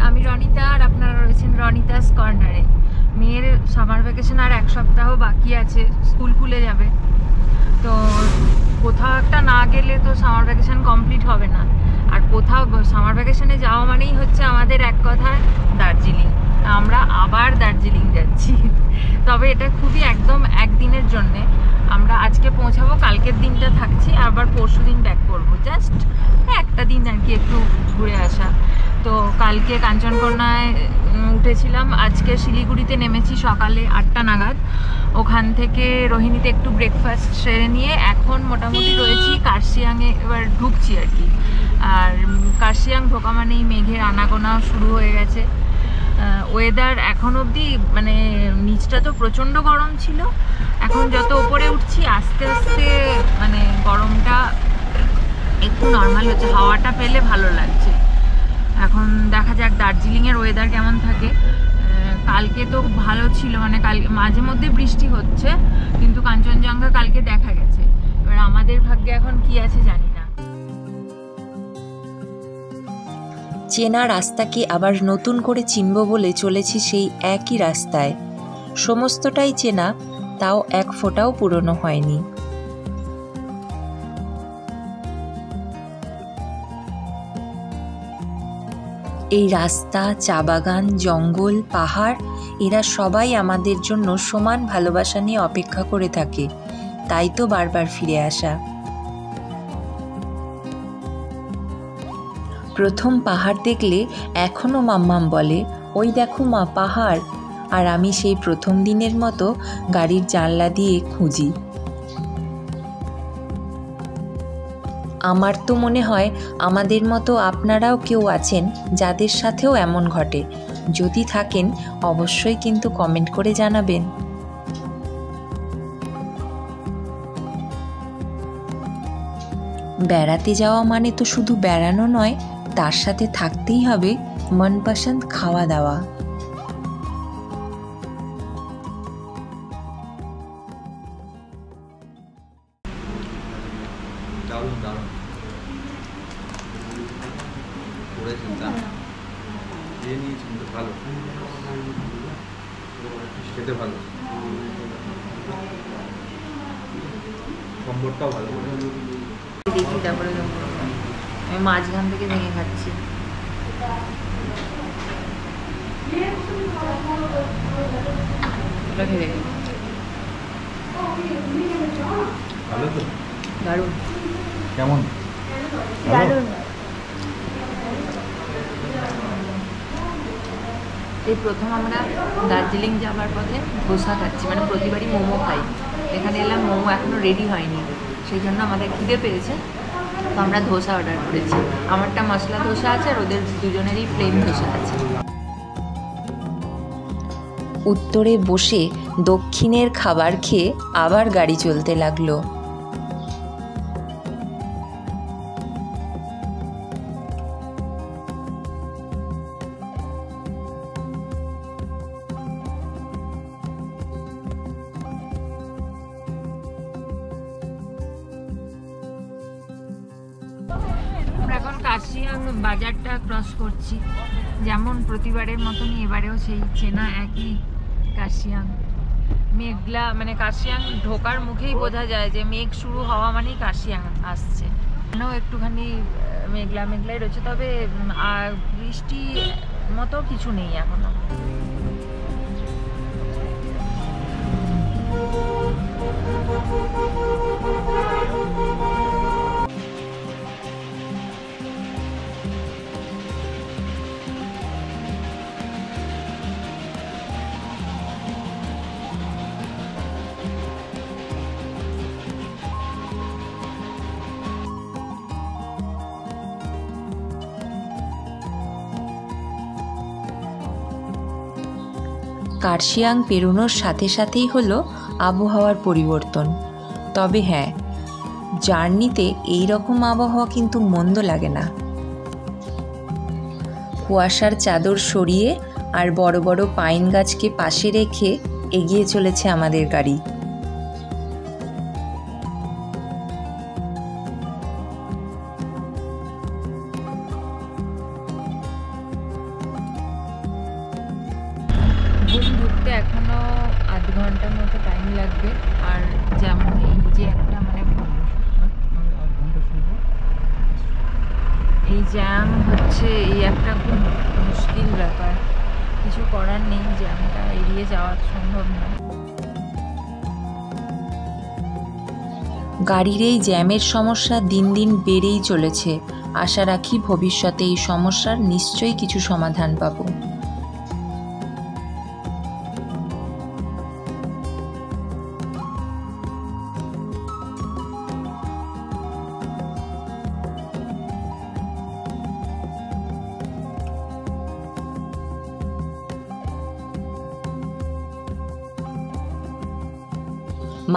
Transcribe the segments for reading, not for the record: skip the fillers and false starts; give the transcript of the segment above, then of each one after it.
আমি রনিতা আর আপনারা রয়েছেন রনিতাস কর্নারে। মেয়ের সামার ভ্যাকেশন আর এক সপ্তাহ বাকি আছে, স্কুল খুলে যাবে। তো কোথাও একটা না গেলে তো সামার ভ্যাকেশন কমপ্লিট হবে না। আর কোথাও সামার ভ্যাকেশনে যাওয়া মানেই হচ্ছে আমাদের এক কথায় দার্জিলিং। আমরা আবার দার্জিলিং যাচ্ছি, তবে এটা খুবই একদম একদিনের জন্যে। আমরা আজকে পৌঁছাবো, কালকের দিনটা থাকছি, আবার পরশু দিন ব্যাক করবো। জাস্ট একটা দিন আর কি, একটু ঘুরে আসা। তো কালকে কাঞ্চনকন্যায় উঠেছিলাম, আজকে শিলিগুড়িতে নেমেছি সকালে 8টা নাগাদ। ওখান থেকে রোহিণীতে একটু ব্রেকফাস্ট সেরে নিয়ে এখন মোটামুটি রয়েছি কার্শিয়াংয়ে, এবার ঢুকছি আর কি। আর কার্শিয়াং ঢোকা মানেই মেঘের আনাগোনা শুরু হয়ে গেছে। ওয়েদার এখন অবধি মানে নিচটা তো প্রচণ্ড গরম ছিল, এখন যত ওপরে উঠছি আস্তে আস্তে মানে গরমটা একটু নর্মাল হচ্ছে, হাওয়াটা পেলে ভালো লাগছে। এখন দেখা যাক দার্জিলিংয়ের ওয়েদার কেমন থাকে। কালকে তো ভালো ছিল, মানে কাল মাঝে মধ্যে বৃষ্টি হচ্ছে, কিন্তু কাঞ্চনজঙ্ঘা কালকে দেখা গেছে। এবার আমাদের ভাগ্যে এখন কি আছে জানি না। চেনা রাস্তাকে আবার নতুন করে চিনব বলে চলেছি সেই একই রাস্তায়। সমস্তটাই চেনা, তাও এক ফোঁটাও পুরনো হয়নি। এই রাস্তা, চা বাগান, জঙ্গল, পাহাড়, এরা সবাই আমাদের জন্য সমান ভালোবাসা নিয়ে অপেক্ষা করে থাকে। তাই তো বারবার ফিরে আসা। প্রথম পাহাড় দেখলে এখনো মাম্মাম বলে, ওই দেখো মা পাহাড়। আর আমি সেই প্রথম দিনের মতো গাড়ির জানলা দিয়ে খুঁজি। আমার তো মনে হয় আমাদের মতো আপনারাও কেউ আছেন যাদের সাথেও এমন ঘটে। যদি থাকেন অবশ্যই কিন্তু কমেন্ট করে জানাবেন। বেড়াতে যাওয়া মানে তো শুধু বেড়ানো নয়, তার সাথে থাকতেই হবে মনপসন্দ খাওয়া দাওয়া। খেতে ভালো, সম্বরটাও ভালো। দেখি তারপরে আমি মাঝখান থেকে ভেঙে খাচ্ছি। ভালো তো, দারুণ। কেমন? দারুণ। এই প্রথম আমরা দার্জিলিং যাওয়ার পথে ধোসা খাচ্ছি, মানে প্রতিবারই মোমো খাই, এখানে এলাম মোমো এখনও রেডি হয়নি, সেই জন্য আমাদের খিদে পেয়েছে। তো আমরা ধোসা অর্ডার করেছি, আমারটা মশলা ধোসা আছে আর ওদের দুজনেরই প্লেন ধোসা আছে। উত্তরে বসে দক্ষিণের খাবার খেয়ে আবার গাড়ি চলতে লাগলো। এখন কার্শিয়াং বাজারটা ক্রস করছি, যেমন প্রতিবারের মতনই এবারেও সেই চেনা একই কার্শিয়াং। মেঘলা, মানে কার্শিয়াং ঢোকার মুখেই বোঝা যায় যে মেঘ শুরু হওয়া মানেই কার্শিয়াং আসছে। একটুখানি মেঘলা মেঘলাই রয়েছে, তবে বৃষ্টি মতো কিছু নেই এখনো। কার্শিয়াং পেরোনোর সাথে সাথেই হলো আবহাওয়ার পরিবর্তন। তবে হ্যাঁ, জার্নিতে এই রকম আবহাওয়া কিন্তু মন্দ লাগে না। কুয়াশার চাদর সরিয়ে আর বড় বড় পাইন গাছকে পাশে রেখে এগিয়ে চলেছে আমাদের গাড়ি। ঘুম ঢুকতে এখনো আধ ঘন্টার মতো টাইম লাগবে। আর যেমন এই যে একটা মানে এই জ্যাম হচ্ছে, এই একটা খুব মুশকিল ব্যাপার, কিছু করার নেই, জ্যামটা এড়িয়ে যাওয়া সম্ভব নয়। গাড়ির এই জ্যামের সমস্যা দিন দিন বেড়েই চলেছে। আশা রাখি ভবিষ্যতে এই সমস্যার নিশ্চয়ই কিছু সমাধান পাবো।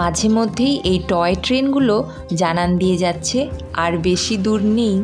মাঝে মধ্যেই এই টয় ট্রেনগুলো জানান দিয়ে যাচ্ছে আর বেশি দূর নেই।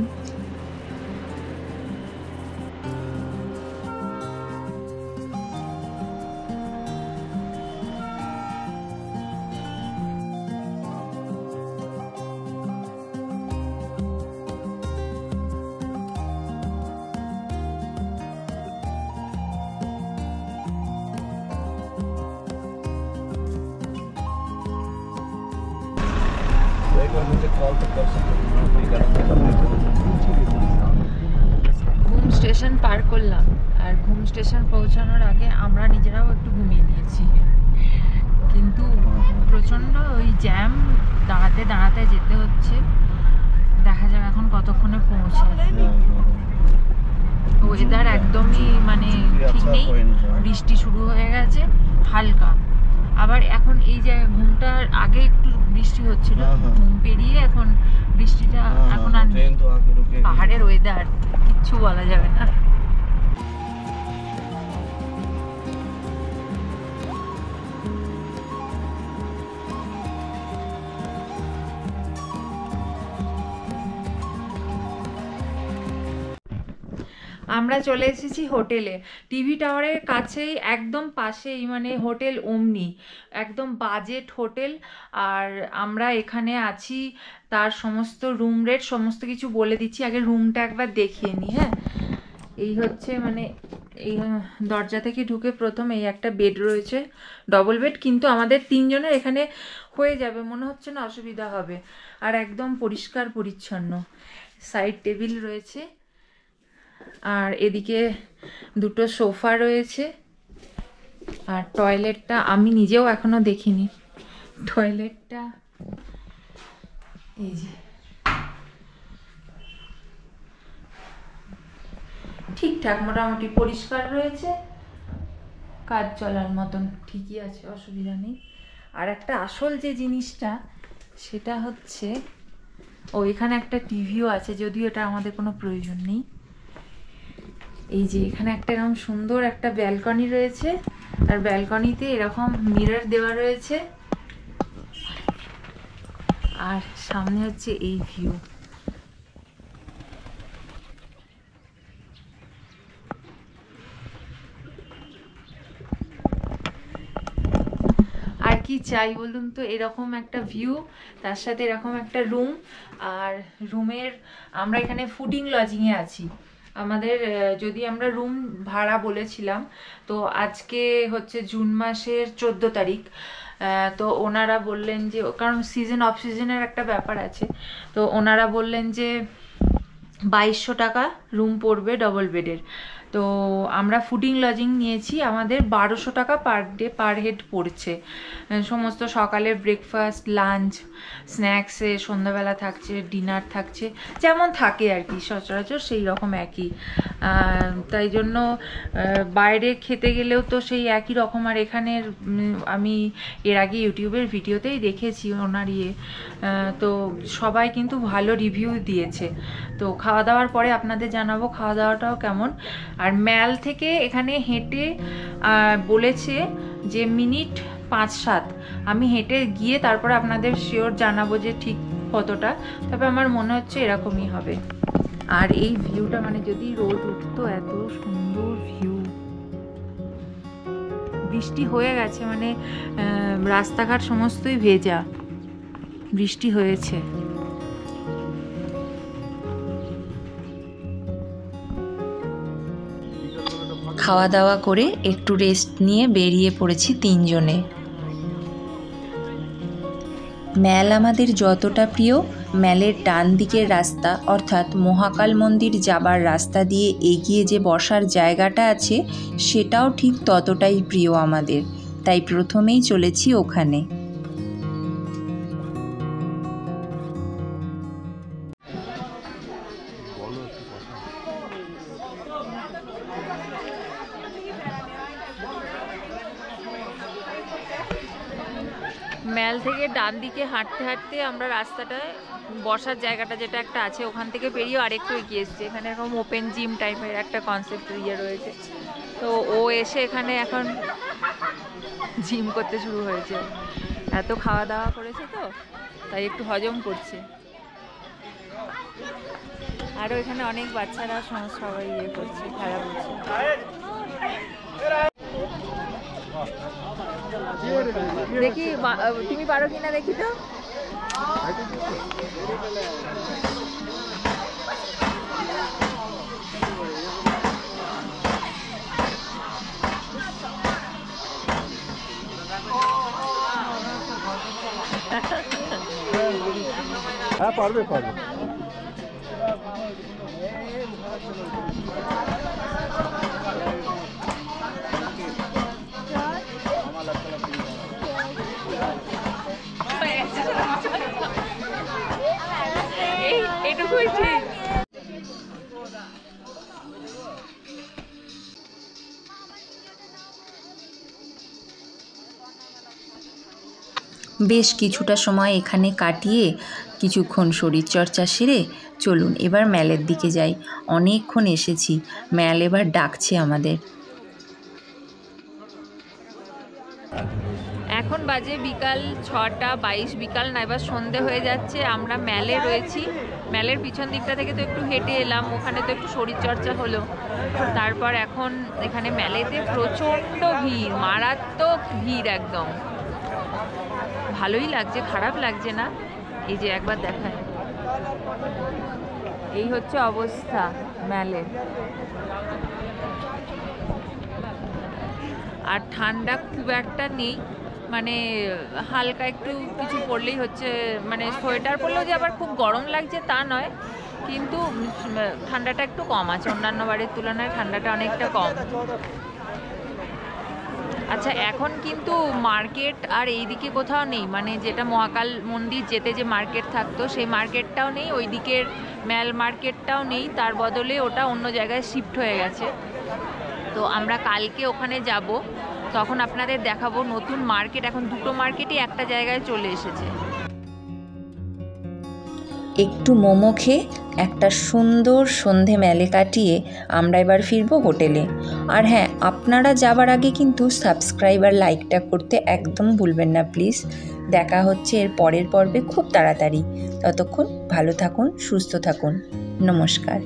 ঘুম স্টেশন পার করলাম, আর ঘুম স্টেশন পৌঁছানোর আগে আমরা নিজেরাও একটু ঘুমিয়ে নিয়েছি, কিন্তু প্রচণ্ড ওই জ্যাম, দাঁড়াতে দাঁড়াতে যেতে হচ্ছে। দেখা যাক এখন কতক্ষণে পৌঁছায়। ওয়েদার একদমই মানে ঠিক নেই, বৃষ্টি শুরু হয়ে গেছে হালকা। আবার এখন এই যে ঘুমটার আগে একটু বৃষ্টি হচ্ছিল, ঘুম পেরিয়ে এখন বৃষ্টিটা এখন আর নেই। পাহাড়ের ওয়েদার কিচ্ছু বলা যাবে না। আমরা চলে এসেছি হোটেলে, টিভি টাওয়ারের কাছেই, একদম পাশেই, মানে হোটেল ওমনি, একদম বাজেট হোটেল। আর আমরা এখানে আছি, তার সমস্ত রুম রেট সমস্ত কিছু বলে দিচ্ছি। আগে রুমটা একবার দেখিয়ে নিই। হ্যাঁ, এই হচ্ছে মানে এই দরজা থেকে ঢুকে প্রথম এই একটা বেড রয়েছে, ডবল বেড, কিন্তু আমাদের 3 জনের এখানে হয়ে যাবে, মনে হচ্ছে না অসুবিধা হবে। আর একদম পরিষ্কার পরিচ্ছন্ন, সাইড টেবিল রয়েছে, আর এদিকে 2টো সোফা রয়েছে। আর টয়লেটটা আমি নিজেও এখনো দেখিনি, টয়লেটটা এই যে ঠিকঠাক মোটামুটি পরিষ্কার রয়েছে, কাজ চলার মতন ঠিকই আছে, অসুবিধা নেই। আর একটা আসল যে জিনিসটা সেটা হচ্ছে এখানে একটা টিভিও আছে, যদিও এটা আমাদের কোনো প্রয়োজন নেই। এই যে এখানে একটা এরকম সুন্দর একটা ব্যালকনি রয়েছে, আর ব্যালকনিতে এরকম মিরর দেওয়া রয়েছে, আর সামনে হচ্ছে এই ভিউ। আর কি চাই বলুন তো, এরকম একটা ভিউ, তার সাথে এরকম একটা রুম। আর রুমের আমরা এখানে ফুডিং লজিংয়ে আছি। আমাদের যদি আমরা রুম ভাড়া বলেছিলাম, তো আজকে হচ্ছে জুন মাসের 14 তারিখ, তো ওনারা বললেন যে, কারণ সিজন অফ সিজনের একটা ব্যাপার আছে, তো ওনারা বললেন যে 2200 টাকা রুম পড়বে ডবল বেডের। তো আমরা ফুডিং লজিং নিয়েছি, আমাদের 1200 টাকা পার ডে পার হেড পড়ছে। সমস্ত সকালের ব্রেকফাস্ট, লাঞ্চ, স্ন্যাক্সে, সন্ধ্যাবেলা থাকছে, ডিনার থাকছে, যেমন থাকে আর কি সচরাচর সেই রকম একই। তাই জন্য বাইরে খেতে গেলেও তো সেই একই রকম। আর এখানের আমি এর আগে ইউটিউবের ভিডিওতেই দেখেছি ওনার তো সবাই কিন্তু ভালো রিভিউ দিয়েছে। তো খাওয়া দাওয়ার পরে আপনাদের জানাবো খাওয়া দাওয়াটাও কেমন। আর ম্যাল থেকে এখানে হেঁটে বলেছে যে মিনিট 5-7। আমি হেঁটে গিয়ে তারপরে আপনাদের শিওর জানাবো যে ঠিক কতটা, তবে আমার মনে হচ্ছে এরকমই হবে। আর এই ভিউটা মানে যদি রোদ উঠতো, এত সুন্দর ভিউ। বৃষ্টি হয়ে গেছে, মানে রাস্তাঘাট সমস্তই ভেজা, বৃষ্টি হয়েছে। খাওয়া দাওয়া করে একটু রেস্ট নিয়ে বেরিয়ে পড়েছি 3 জনে। ম্যাল আমাদের যতটা প্রিয়, ম্যালের ডান দিকের রাস্তা অর্থাৎ মহাকাল মন্দির যাবার রাস্তা দিয়ে এগিয়ে যে বসার জায়গাটা আছে সেটাও ঠিক ততটাই প্রিয় আমাদের, তাই প্রথমেই চলেছি ওখানে। ম্যাল থেকে ডান দিকে হাঁটতে হাঁটতে আমরা রাস্তাটায় বসার জায়গাটা যেটা একটা আছে ওখান থেকে বেরিয়ে আরেকটু এগিয়ে এসেছি। এখানে এরকম ওপেন জিম টাইপের একটা কনসেপ্ট রয়েছে, তো ও এসে এখানে এখন জিম করতে শুরু হয়েছে। এত খাওয়া দাওয়া করেছে তো তাই একটু হজম করছে। আরও এখানে অনেক বাচ্চারা সবাই করছে, খেলা করছে। দেখি তুমি পারো কিনা দেখি তো। হ্যাঁ পারবে পারবে। এটুকুই ঠিক। বেশ কিছুটা সময় এখানে কাটিয়ে কিছুক্ষণ শরীরচর্চা সেরে চলুন এবার ম্যালের দিকে যাই। অনেকক্ষণ এসেছি, ম্যাল এবার ডাকছে আমাদের। এখন বাজে বিকাল 6:22, বিকাল না এবার সন্ধে হয়ে যাচ্ছে। আমরা ম্যালে রয়েছি, ম্যালের পিছন দিকটা থেকে তো একটু হেঁটে এলাম, ওখানে তো একটু শরীরচর্চা হলো। তারপর এখন এখানে ম্যালেতে প্রচণ্ড ভিড়, মারাত্মক ভিড়, একদম ভালোই লাগছে, খারাপ লাগছে না। এই যে একবার দেখায়, এই হচ্ছে অবস্থা ম্যালের। আর ঠান্ডা খুব একটা নেই, মানে হালকা একটু কিছু পরলেই হচ্ছে, মানে সোয়েটার পরলেও যে আবার খুব গরম লাগছে তা নয়, কিন্তু ঠান্ডাটা একটু কম আছে, অন্যান্য বারের তুলনায় ঠান্ডাটা অনেকটা কম। আচ্ছা, এখন কিন্তু মার্কেট আর এইদিকে কোথাও নেই, মানে যেটা মহাকাল মন্দির যেতে যে মার্কেট থাকতো সেই মার্কেটটাও নেই, ওই দিকের ম্যাল মার্কেটটাও নেই, তার বদলে ওটা অন্য জায়গায় শিফট হয়ে গেছে। তো আমরা কালকে ওখানে যাব, তখন আপনাদের দেখাবো নতুন মার্কেট। এখন দুটো মার্কেটই একটা জায়গায় চলে এসেছে। একটু মোমো খেয়ে একটা সুন্দর সন্ধে মেলে কাটিয়ে আমরা এবার ফিরবো হোটেলে। আর হ্যাঁ, আপনারা যাবার আগে কিন্তু সাবস্ক্রাইব আর লাইকটা করতে একদম ভুলবেন না প্লিজ। দেখা হচ্ছে এর পরের পর্বে খুব তাড়াতাড়ি। ততক্ষণ ভালো থাকুন, সুস্থ থাকুন। নমস্কার।